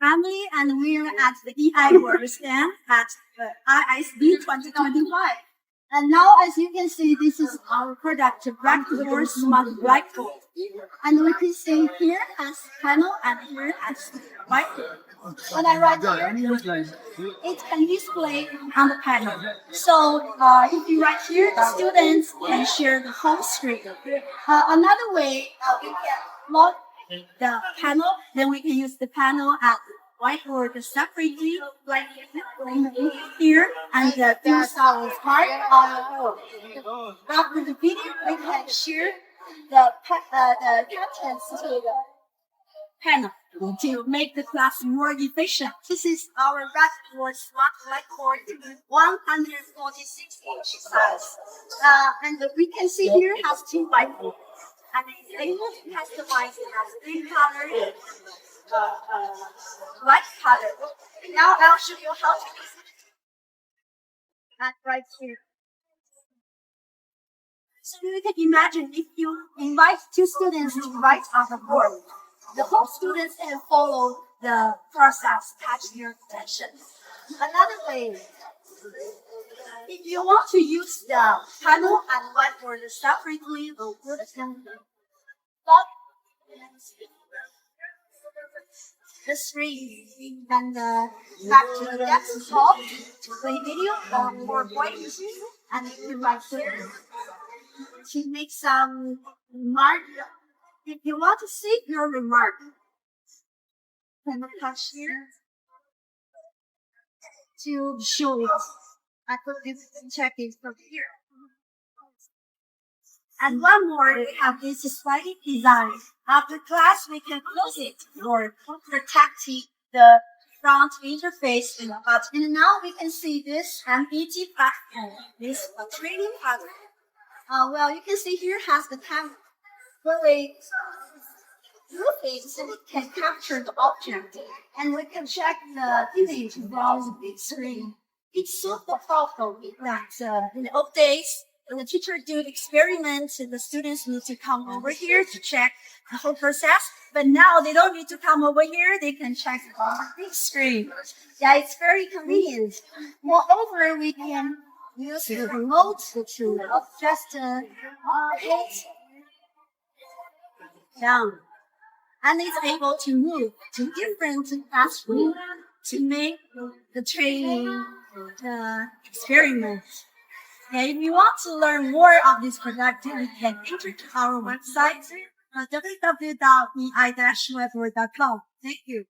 family, and we're at the Eiboard stand at ISB 2025. And now, as you can see, this is our product, Blackboard Smart Blackboard. And we can see here has panel and here has whiteboard. When I write here, it can display on the panel. So if you write here, the students can share the whole screen. Another way, we can lock the panel, then we can use the panel at whiteboard separately, like here, and do some part. After the video, we can share the contents to the panel to make the class more efficient. This is our Blackboard Smart Blackboard 146-inch size. And we can see here it has two whiteboards. And it's able to customize it as green color, white color. Now I'll show you how to use it. And right here. So you can imagine if you invite two students to write on the board, the whole students can follow the process, catch their attention. Another way, if you want to use the panel and whiteboard separately, the screen and back to the desktop to play video or PowerPoint, and you can write here to make some remark. If you want to save your remark, then touch here to show it. I could check it from here. And one more, we have this sliding design. After class, we can close it or protect the front interface. And now we can see this MPG platform, this training pattern. Well, you can see here has the camera. When we move it, it can capture the object, and we can check the image from the big screen. It solved the problem that in the old days, when the teacher did experiments, the students need to come over here to check the whole process. But now they don't need to come over here; they can check it on the big screen. Yeah, it's very convenient. Moreover, we can use the remote to just hit down, and it's able to move to different classrooms to make the training experiment. And if you want to learn more of this product, you can enter to our website www.ei-whiteboard.com. Thank you.